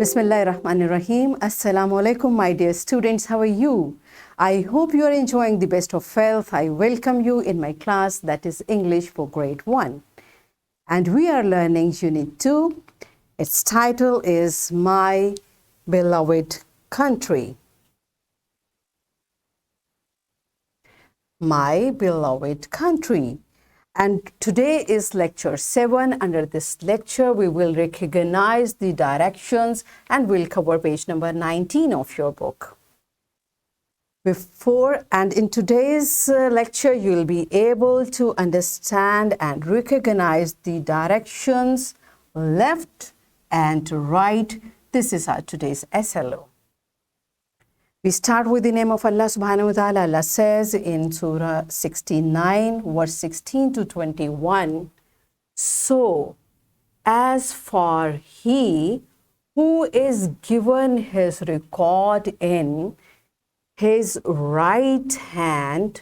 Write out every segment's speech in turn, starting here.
Bismillahirrahmanirrahim. Assalamu alaikum, my dear students. How are you? I hope you are enjoying the best of health. I welcome you in my class that is English for grade 1. And we are learning Unit 2. Its title is My Beloved Country. My Beloved Country. And today is lecture 7. Under this lecture, we will recognize the directions and we'll cover page number 19 of your book. In today's lecture, you'll be able to understand and recognize the directions left and right. This is our today's SLO. We start with the name of Allah subhanahu wa ta'ala. Allah says in Surah 69, verse 16 to 21, so as for he who is given his record in his right hand,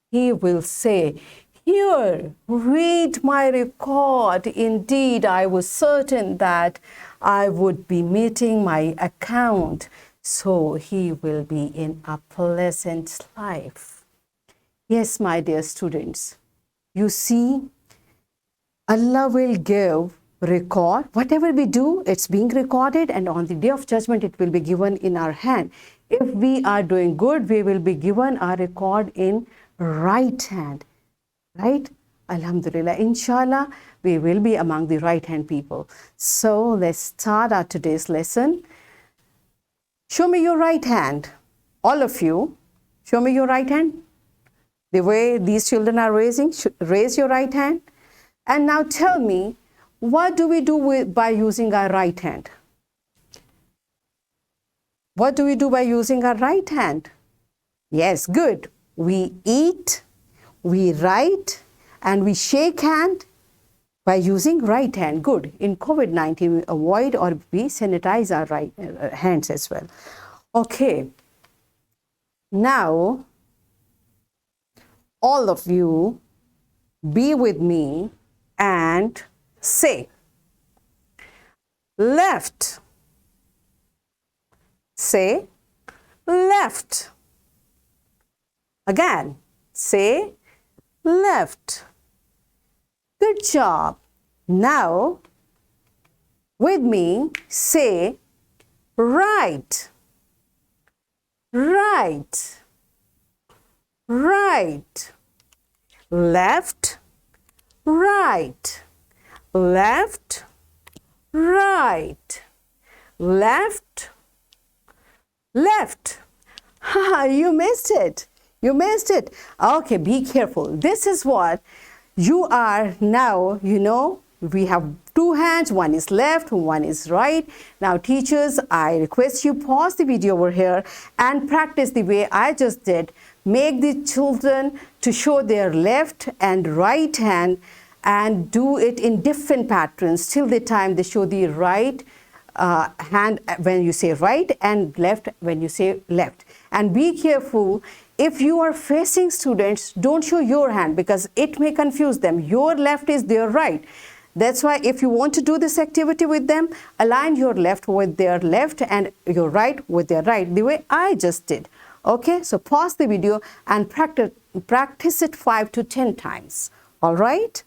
he will say, here, read my record. Indeed, I was certain that I would be meeting my account. So he will be in a pleasant life. Yes, my dear students, you see, Allah will give record. Whatever we do, it's being recorded, and on the day of judgment, it will be given in our hand. If we are doing good, we will be given our record in right hand. Right? Alhamdulillah. Inshallah, we will be among the right hand people. So let's start our today's lesson. Show me your right hand. All of you, show me your right hand. The way these children are raising, raise your right hand. And now tell me, what do we do by using our right hand? What do we do by using our right hand? Yes, good. We eat, we write, and we shake hand by using right hand. Good. In COVID-19, we avoid or we sanitize our right hands as well. Okay. Now, all of you be with me and say, left. Say, left. Again, say, left. Good job. Now, with me, say right, right, right, left, right, left, right, left, left. Ha, you missed it. You missed it. Okay, be careful. This is what you are now, you know, we have two hands, one is left, one is right. Now teachers, I request you pause the video over here and practice the way I just did. Make the children to show their left and right hand and do it in different patterns till the time they show the right hand when you say right and left when you say left. And be careful. If you are facing students, don't show your hand because it may confuse them. Your left is their right. That's why if you want to do this activity with them, align your left with their left and your right with their right, the way I just did. Okay, so pause the video and practice it 5 to 10 times. All right?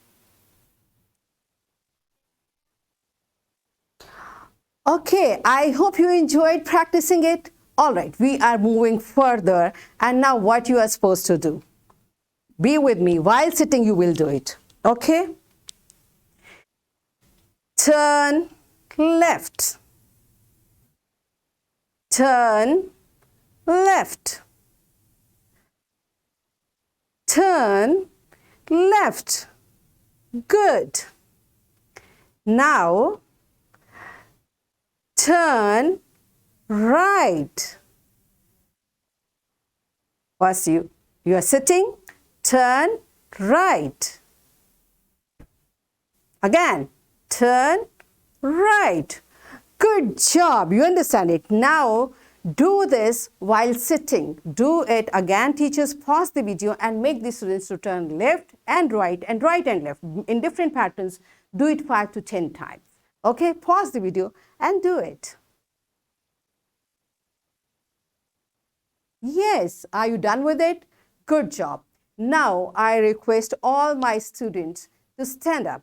Okay, I hope you enjoyed practicing it. All right, we are moving further. And now what you are supposed to do? Be with me. While sitting, you will do it. Okay? Turn left. Turn left. Turn left. Good. Now, turn right. First, you are sitting, turn right. Again, turn right. Good job. You understand it. Now, do this while sitting. Do it again. Teachers, pause the video and make the students to turn left and right and left in different patterns. Do it 5 to 10 times. Okay, pause the video and do it. Yes, are you done with it? Good job. Now I request all my students to stand up.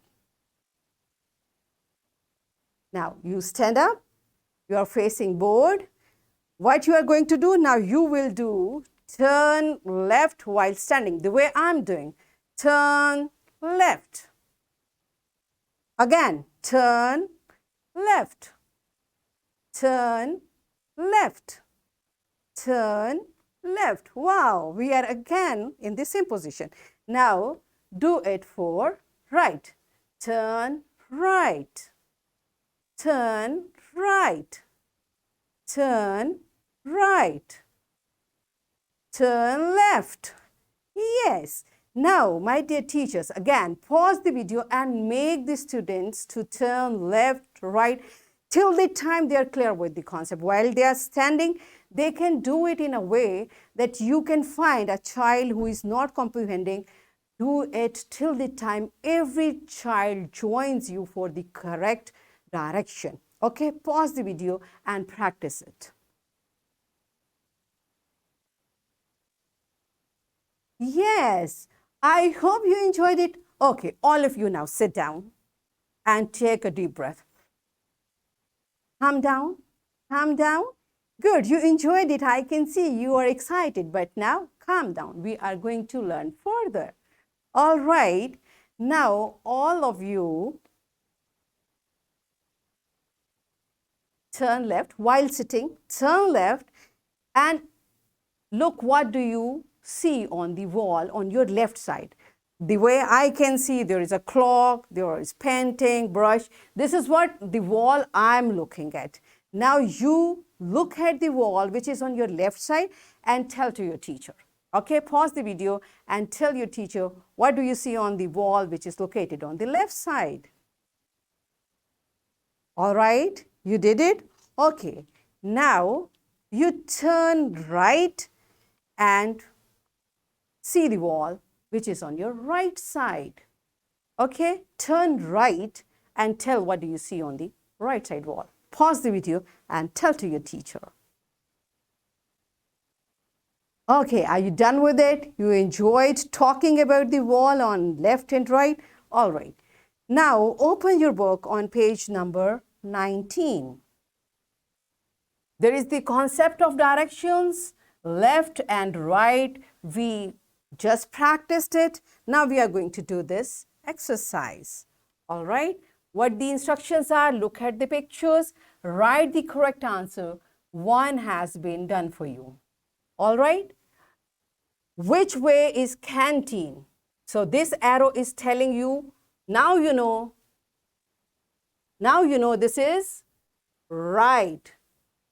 Now you stand up, you are facing board. What you are going to do now, you will do turn left while standing, the way I'm doing. Turn left. Again, turn left. Turn left. Turn left. Wow, we are again in the same position. Now do it for right. Turn right. Turn right. Turn right. Turn left. Yes. Now, my dear teachers, again, pause the video and make the students to turn left, right, till the time they are clear with the concept. While they are standing, they can do it in a way that you can find a child who is not comprehending. Do it till the time every child joins you for the correct direction. Okay, pause the video and practice it. Yes, I hope you enjoyed it. Okay, all of you now sit down and take a deep breath. Calm down, calm down. Good, you enjoyed it. I can see you are excited, but now calm down. We are going to learn further. All right, now all of you turn left while sitting, turn left and look what do you see on the wall on your left side. The way I can see, there is a clock, there is painting, brush. This is what the wall I'm looking at. Now you look at the wall which is on your left side and tell to your teacher. Okay, pause the video and tell your teacher what do you see on the wall which is located on the left side. All right, you did it? Okay, now you turn right and see the wall which is on your right side. Okay, turn right and tell what do you see on the right side wall. Pause the video and tell to your teacher. Okay, are you done with it? You enjoyed talking about the wall on left and right? All right. Now open your book on page number 19. There is the concept of directions, left and right. We just practiced it. Now we are going to do this exercise. All right. What the instructions are, look at the pictures, write the correct answer. One has been done for you. All right. Which way is canteen? So this arrow is telling you, now you know this is right.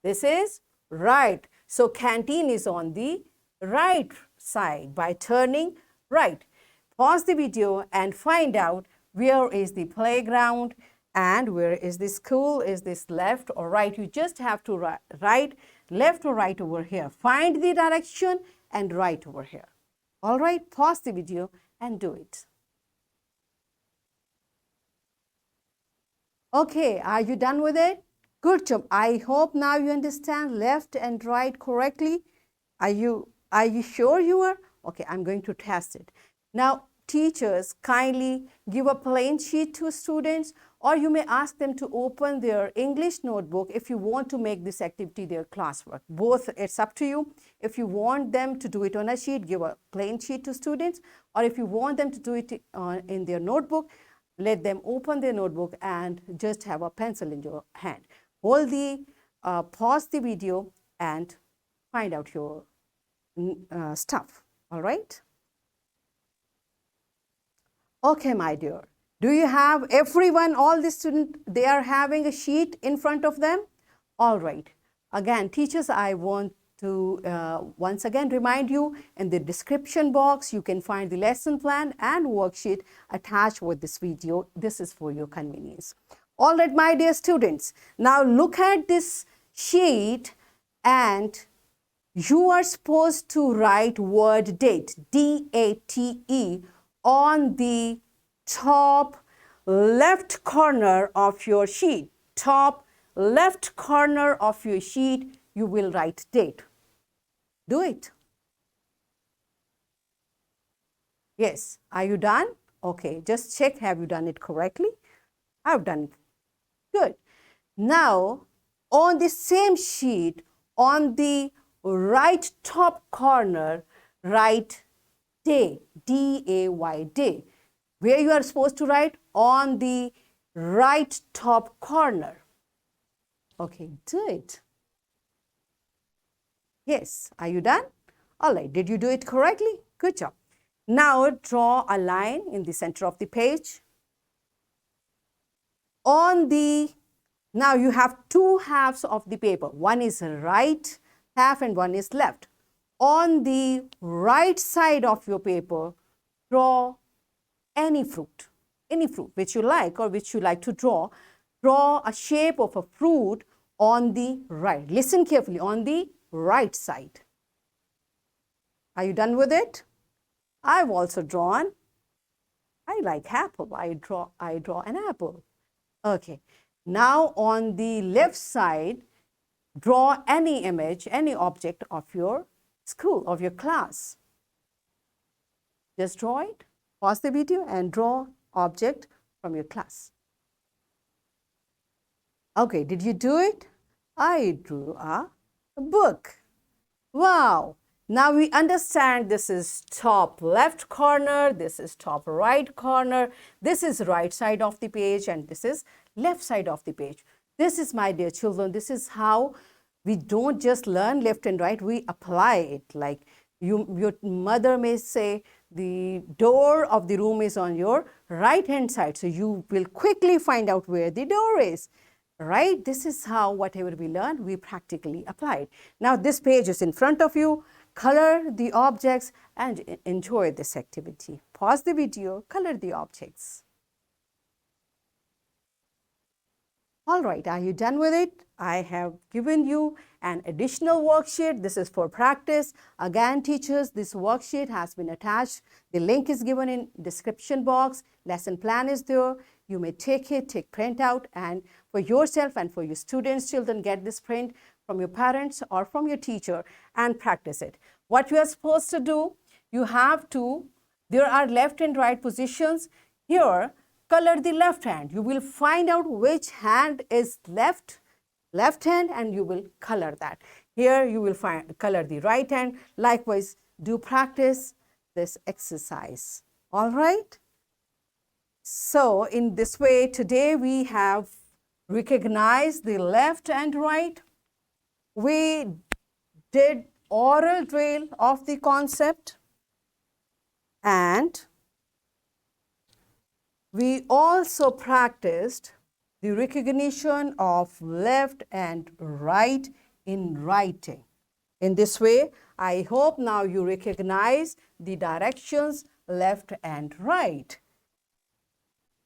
This is right. So canteen is on the right side by turning right. Pause the video and find out where is the playground and where is the school. Is this left or right? You just have to write left or right over here. Find the direction and write over here. All right, pause the video and do it. Okay, are you done with it? Good job. I hope now you understand left and right correctly. Are you sure you are? Okay, I'm going to test it. Now, teachers kindly give a plain sheet to students, or you may ask them to open their English notebook if you want to make this activity their classwork. Both, it's up to you. If you want them to do it on a sheet, give a plain sheet to students, or if you want them to do it in their notebook, let them open their notebook and just have a pencil in your hand. Hold the, pause the video and find out your stuff, all right? Okay, my dear. Do you have everyone, all the students, they are having a sheet in front of them? All right. Again, teachers, I want to once again remind you, in the description box, you can find the lesson plan and worksheet attached with this video. This is for your convenience. All right, my dear students, now look at this sheet and you are supposed to write word date, D-A-T-E, on the top left corner of your sheet, top left corner of your sheet, you will write date. Do it. Yes. Are you done? Okay. Just check, have you done it correctly? I've done it. Good. Now, on the same sheet, on the right top corner, write day, D-A-Y, day. Where you are supposed to write? On the right top corner. Okay, do it. Yes, are you done? All right, did you do it correctly? Good job. Now draw a line in the center of the page. Now you have two halves of the paper. One is right half and one is left. On the right side of your paper, draw any fruit which you like or which you like to draw. Draw a shape of a fruit on the right. Listen carefully, on the right side. Are you done with it? I've also drawn. I like apple. I draw an apple. Okay. Now on the left side, draw any image, any object of your school, of your class. Just draw it. Pause the video and draw object from your class. Okay, did you do it? I drew a book. Wow. Now we understand this is top left corner, this is top right corner, this is right side of the page and this is left side of the page. This is, my dear children, this is how we don't just learn left and right, we apply it. Like your mother may say the door of the room is on your right hand side. So you will quickly find out where the door is. Right? This is how whatever we learn, we practically apply it. Now this page is in front of you. Color the objects and enjoy this activity. Pause the video, color the objects. All right, are you done with it? I have given you an additional worksheet. This is for practice. Again, teachers, this worksheet has been attached. The link is given in description box. Lesson plan is there. You may take it, take print out, and for yourself and for your students, children, get this print from your parents or from your teacher and practice it. What you are supposed to do, you have to, there are left and right positions. Here, color the left hand. You will find out which hand is left hand and you will color that. Here you will color the right hand. Likewise, do practice this exercise. All right? So in this way, today we have recognized the left and right. We did oral drill of the concept and we also practiced the recognition of left and right in writing. In this way, I hope now you recognize the directions left and right.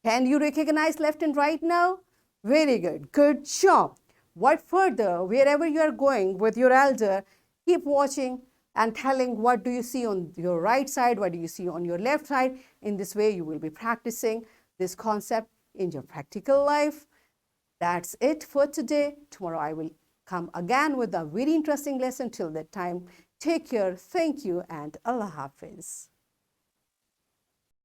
Can you recognize left and right now? Very good. Good job. What further, wherever you are going with your elder, keep watching and telling what do you see on your right side, what do you see on your left side. In this way, you will be practicing this concept in your practical life. That's it for today. Tomorrow I will come again with a very interesting lesson. Till that time, take care, thank you, and Allah Hafiz.